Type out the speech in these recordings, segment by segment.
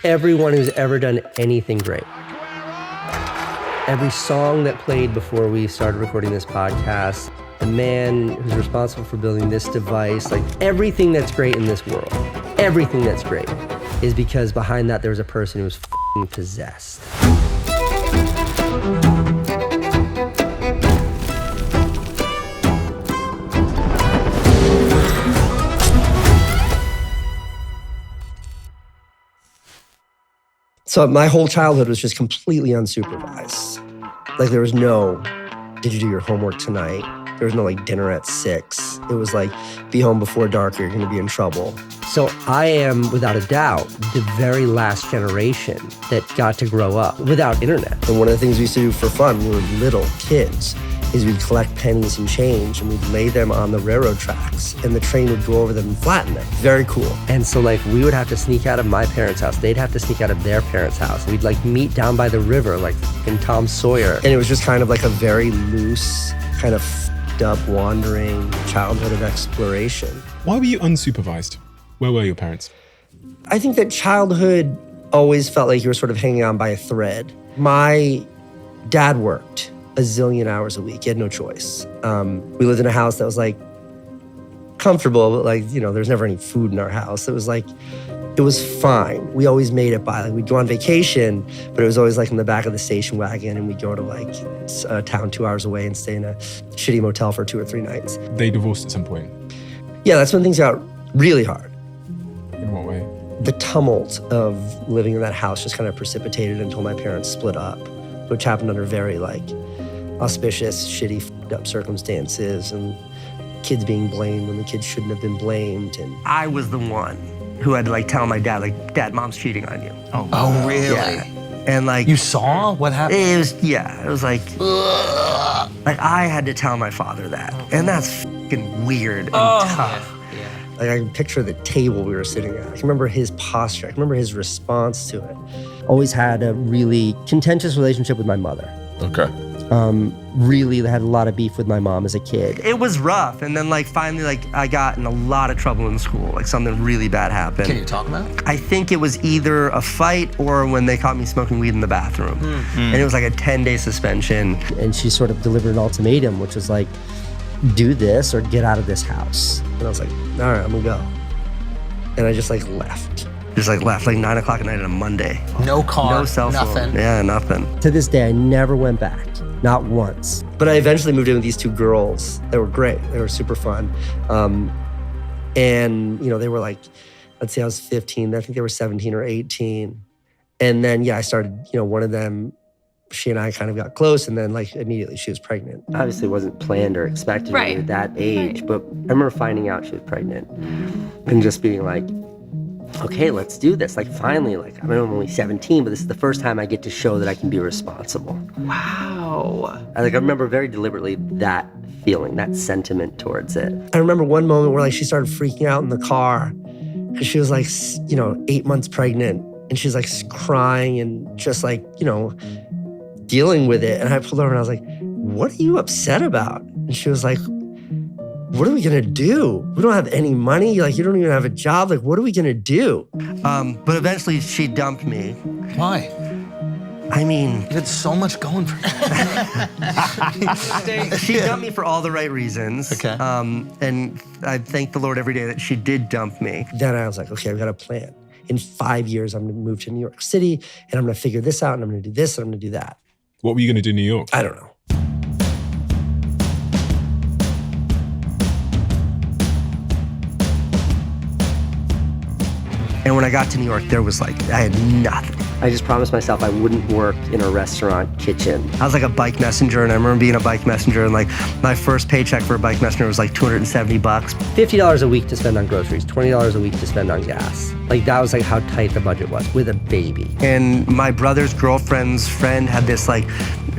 everyone who's ever done anything great. Every song that played before we started recording this podcast, the man who's responsible for building this device, like everything that's great in this world, everything that's great is because behind that there was a person who was f***ing possessed. So my whole childhood was just completely unsupervised. Like there was no, did you do your homework tonight? There was no like dinner at 6. It was like, be home before dark or you're gonna be in trouble. So I am, without a doubt, the very last generation that got to grow up without internet. And one of the things we used to do for fun when we were little kids is we'd collect pennies and change and we'd lay them on the railroad tracks and the train would go over them and flatten them. Very cool. And so like we would have to sneak out of my parents' house. They'd have to sneak out of their parents' house. We'd like meet down by the river like in Tom Sawyer. And it was just kind of like a very loose, kind of f***ed up, wandering childhood of exploration. Why were you unsupervised? Where were your parents? I think that childhood always felt like you were sort of hanging on by a thread. My dad worked a zillion hours a week. He had no choice. We lived in a house that was like comfortable, but like, you know, there's never any food in our house. It was like, it was fine. We always made it by. Like we'd go on vacation, but it was always like in the back of the station wagon and we'd go to like a town 2 hours away and stay in a shitty motel for 2 or 3 nights. They divorced at some point? Yeah, that's when things got really hard. In what way? The tumult of living in that house just kind of precipitated until my parents split up, which happened under very like auspicious, shitty, f***ed up circumstances and kids being blamed when the kids shouldn't have been blamed. And I was the one who had to like tell my dad, like, Dad, Mom's cheating on you. Oh, really? Yeah. And like, you saw what happened? It was like I had to tell my father that. And that's fucking weird and tough. Yeah. Like I can picture the table we were sitting at. I can remember his posture. I can remember his response to it. Always had a really contentious relationship with my mother. Okay. Really had a lot of beef with my mom as a kid. It was rough. And then like finally like I got in a lot of trouble in school. Like something really bad happened. Can you talk about it? I think it was either a fight or when they caught me smoking weed in the bathroom. And it was like a 10-day suspension. And she sort of delivered an ultimatum, which was like, do this or get out of this house. And I was like, all right, I'm gonna go. And I just like left. Just like left, like 9 o'clock at night on a Monday. No car, no cell phone. nothing. Yeah, nothing. To this day, I never went back, not once. But I eventually moved in with these 2 girls. They were great. They were super fun. And you know, they were like, let's say I was 15. I think they were 17 or 18. And then, yeah, I started, you know, one of them, she and I kind of got close, and then like immediately she was pregnant. Obviously it wasn't planned or expected at that age, but I remember finding out she was pregnant and just being like, okay, let's do this. Like finally, like I mean, I'm only 17, but this is the first time I get to show that I can be responsible. Wow. I remember very deliberately that feeling, that sentiment towards it. I remember one moment where like she started freaking out in the car because she was like, you know, 8 months pregnant, and she's like crying and just like, you know, dealing with it. And I pulled over and I was like, what are you upset about? And she was like, what are we gonna do? We don't have any money. Like, you don't even have a job. Like, what are we gonna do? But eventually she dumped me. Why? I mean, You had so much going for you. she dumped me for all the right reasons. Okay. And I thank the Lord every day that she did dump me. Then I was like, okay, I've got a plan. In 5 years, I'm gonna move to New York City and I'm gonna figure this out and I'm gonna do this and I'm gonna do that. What were you going to do in New York? I don't know. And when I got to New York, there was like, I had nothing. I just promised myself I wouldn't work in a restaurant kitchen. I was like a bike messenger, and I remember being a bike messenger, and like my first paycheck for a bike messenger was like $270. $50 a week to spend on groceries, $20 a week to spend on gas. Like that was like how tight the budget was with a baby. And my brother's girlfriend's friend had this like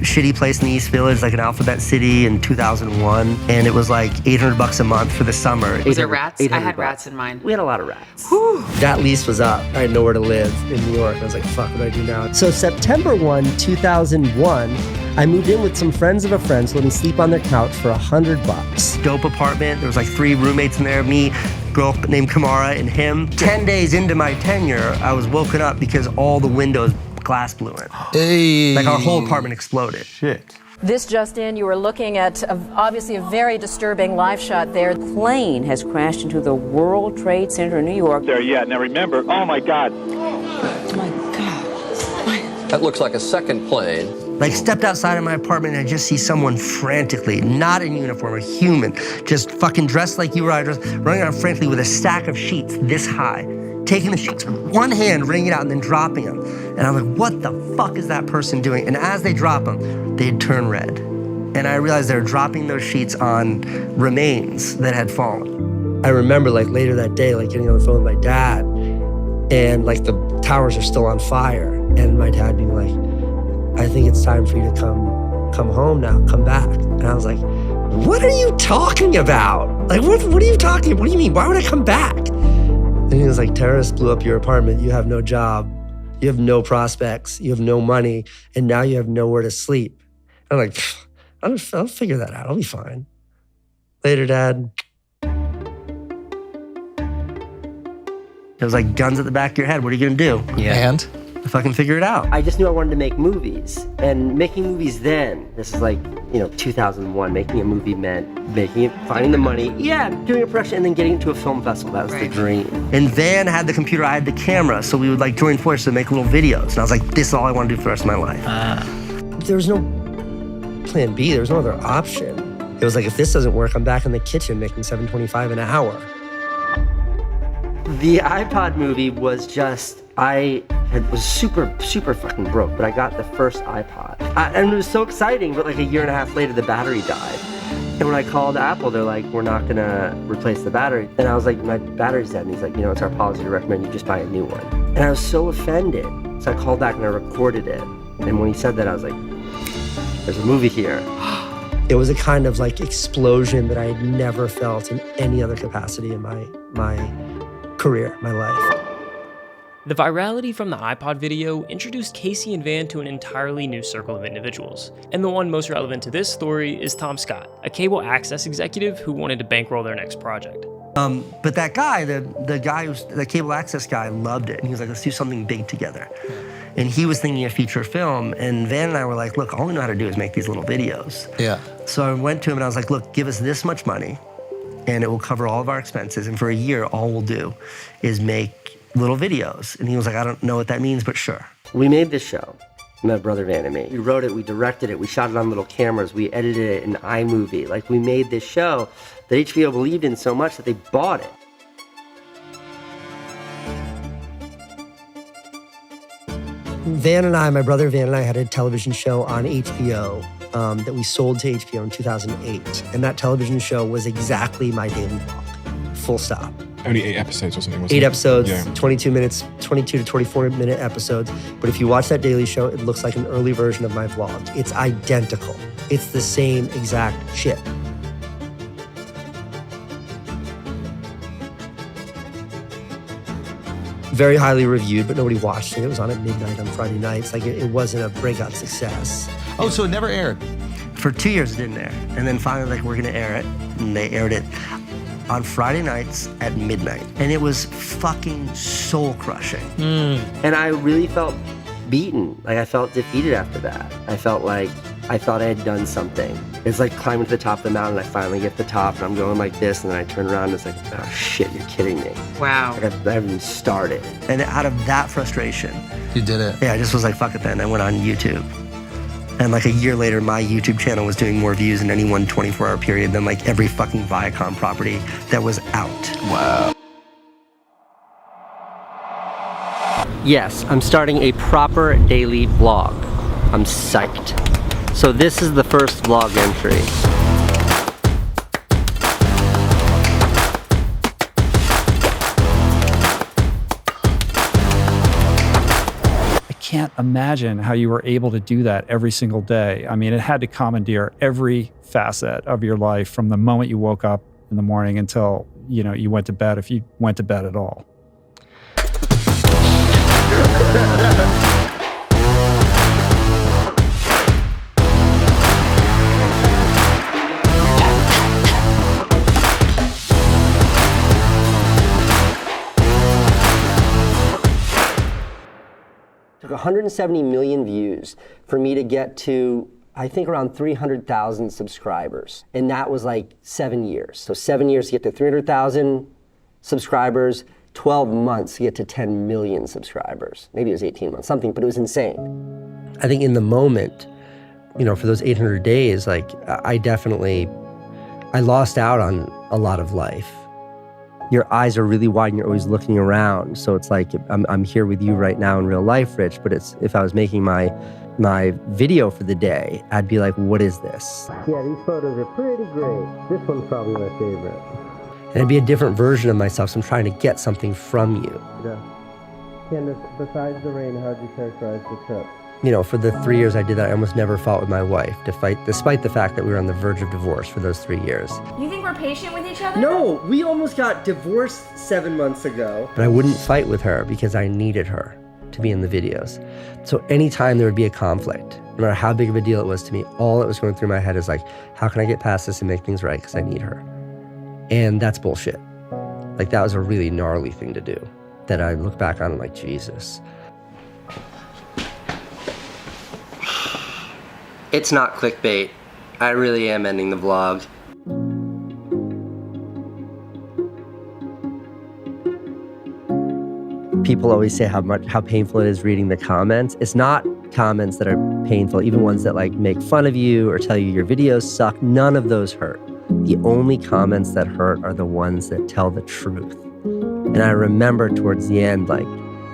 shitty place in the East Village, like an Alphabet City in 2001. And it was like $800 a month for the summer. Was there rats? I had rats in mine. We had a lot of rats. Whew. That lease was up. I had nowhere to live in New York. I was like, fuck, what do I do now? So September 1, 2001, I moved in with some friends of a friend, so let me sleep on their couch for $100. Dope apartment. There was like 3 roommates in there, me, girl named Kamara, and him. 10 days into my tenure, I was woken up because all the windows glass blew in. Hey. Like our whole apartment exploded. Shit. This just in, you were looking at obviously a very disturbing live shot there. The plane has crashed into the World Trade Center in New York. There, yeah. Now remember, oh my God. Oh my God. That looks like a second plane. Like stepped outside of my apartment and I just see someone frantically, not in uniform, a human, just fucking dressed like you or I, just running around frantically with a stack of sheets this high, taking the sheets with one hand, wringing it out, and then dropping them. And I'm like, what the fuck is that person doing? And as they drop them, they'd turn red. And I realized they were dropping those sheets on remains that had fallen. I remember like later that day, like getting on the phone with my dad, and like the towers are still on fire. And my dad being like, I think it's time for you to come home now, come back. And I was like, what are you talking about? Like, what are you talking about? What do you mean? Why would I come back? And he was like, terrorists blew up your apartment. You have no job. You have no prospects. You have no money. And now you have nowhere to sleep. I'm like, I'll figure that out. I'll be fine. Later, Dad. It was like guns at the back of your head. What are you gonna do? Yeah. And? Fucking figure it out. I just knew I wanted to make movies. And making movies then, this is like, 2001, making a movie meant making it, finding the money, doing a production, and then getting it to a film festival. That was the dream. And Van had the computer, I had the camera, so we would like join forces to make little videos. And I was like, this is all I want to do for the rest of my life. There was no plan B, there was no other option. It was like, if this doesn't work, I'm back in the kitchen making $7.25 an hour. The iPod movie was just, I was super, super fucking broke, but I got the first iPod. And it was so exciting, but like a year and a half later, the battery died. And when I called Apple, they're like, we're not gonna replace the battery. And I was like, my battery's dead. And he's like, it's our policy to recommend you just buy a new one. And I was so offended. So I called back and I recorded it. And when he said that, I was like, there's a movie here. It was a kind of like explosion that I had never felt in any other capacity in my career, my life. The virality from the iPod video introduced Casey and Van to an entirely new circle of individuals. And the one most relevant to this story is Tom Scott, a cable access executive who wanted to bankroll their next project. But that guy, the guy who's the cable access guy, loved it. And he was like, let's do something big together. And he was thinking a feature film. And Van and I were like, look, all we know how to do is make these little videos. Yeah. So I went to him and I was like, look, give us this much money and it will cover all of our expenses. And for a year, all we'll do is make little videos. And he was like, I don't know what that means, but sure. We made this show, my brother Van and me. We wrote it, we directed it, we shot it on little cameras, we edited it in iMovie. Like, we made this show that HBO believed in so much that they bought it. Van and I, my brother Van and I, had a television show on HBO that we sold to HBO in 2008. And that television show was exactly my daily vlog, full stop. Only 8 episodes or something, wasn't it? 8 episodes, Yeah. 22 to 24 minute episodes. But if you watch that daily show, it looks like an early version of my vlog. It's identical. It's the same exact shit. Very highly reviewed, but nobody watched it. It was on at midnight on Friday nights. Like, it wasn't a breakout success. Oh, so it never aired? For 2 years, it didn't air. And then finally, like, we're gonna air it. And they aired it on Friday nights at midnight. And it was fucking soul-crushing. And I really felt beaten. Like, I felt defeated after that. I felt like I thought I had done something. It's like climbing to the top of the mountain. I finally get to the top, and I'm going like this, and then I turn around, and it's like, oh, shit, you're kidding me. Wow. Like, I haven't even started. And out of that frustration, You did it. yeah, I just was like, fuck it then. I went on YouTube. And like a year later, my YouTube channel was doing more views in any one 24-hour period than like every fucking Viacom property that was out. Wow. Yes, I'm starting a proper daily vlog. I'm psyched. So this is the first vlog entry. I can't imagine how you were able to do that every single day. I mean, it had to commandeer every facet of your life from the moment you woke up in the morning until, you went to bed, if you went to bed at all. took 170 million views for me to get to, I think, around 300,000 subscribers. And that was like 7 years. So 7 years to get to 300,000 subscribers, 12 months to get to 10 million subscribers. Maybe it was 18 months, something, but it was insane. I think in the moment, you know, for those 800 days, like I lost out on a lot of life. Your eyes are really wide and you're always looking around. So it's like, I'm here with you right now in real life, Rich, but it's, if I was making my video for the day, I'd be like, what is this? Yeah, these photos are pretty great. This one's probably my favorite. And it'd be a different version of myself, so I'm trying to get something from you. Yeah. Candace, besides the rain, how'd you characterize the trip? You know, for the 3 years I did that, I almost never fought with my wife, despite the fact that we were on the verge of divorce for those 3 years. You think we're patient with each other? No, we almost got divorced 7 months ago. But I wouldn't fight with her because I needed her to be in the videos. So anytime there would be a conflict, no matter how big of a deal it was to me, all that was going through my head is like, how can I get past this and make things right because I need her? And that's bullshit. Like, that was a really gnarly thing to do that I look back on and like, Jesus. It's not clickbait. I really am ending the vlog. People always say how painful it is reading the comments. It's not comments that are painful, even ones that like make fun of you or tell you your videos suck. None of those hurt. The only comments that hurt are the ones that tell the truth. And I remember towards the end, like,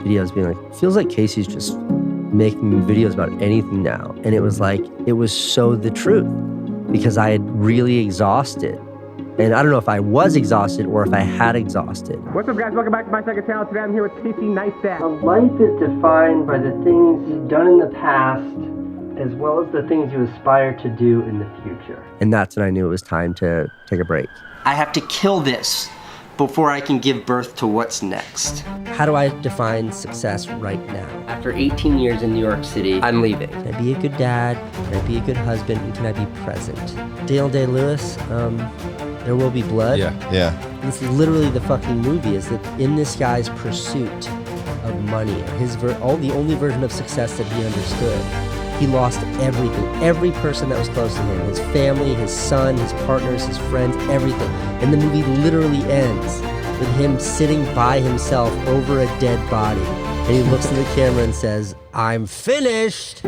videos being like, feels like Casey's just making videos about anything now. And it was like, it was so the truth because I had really exhausted. And I don't know if I was exhausted or if I had exhausted. What's up, guys? Welcome back to my second channel. Today I'm here with Casey Neistat. Life is defined by the things you've done in the past as well as the things you aspire to do in the future. And that's when I knew it was time to take a break. I have to kill this before I can give birth to what's next. How do I define success right now? After 18 years in New York City, I'm leaving. Can I be a good dad? Can I be a good husband? And can I be present? Daniel Day-Lewis, There Will Be Blood. Yeah. This is literally the fucking movie, is that in this guy's pursuit of money, the only version of success that he understood, he lost everything. Every person that was close to him, his family, his son, his partners, his friends, everything. And the movie literally ends with him sitting by himself over a dead body. And he looks in the camera and says, I'm finished.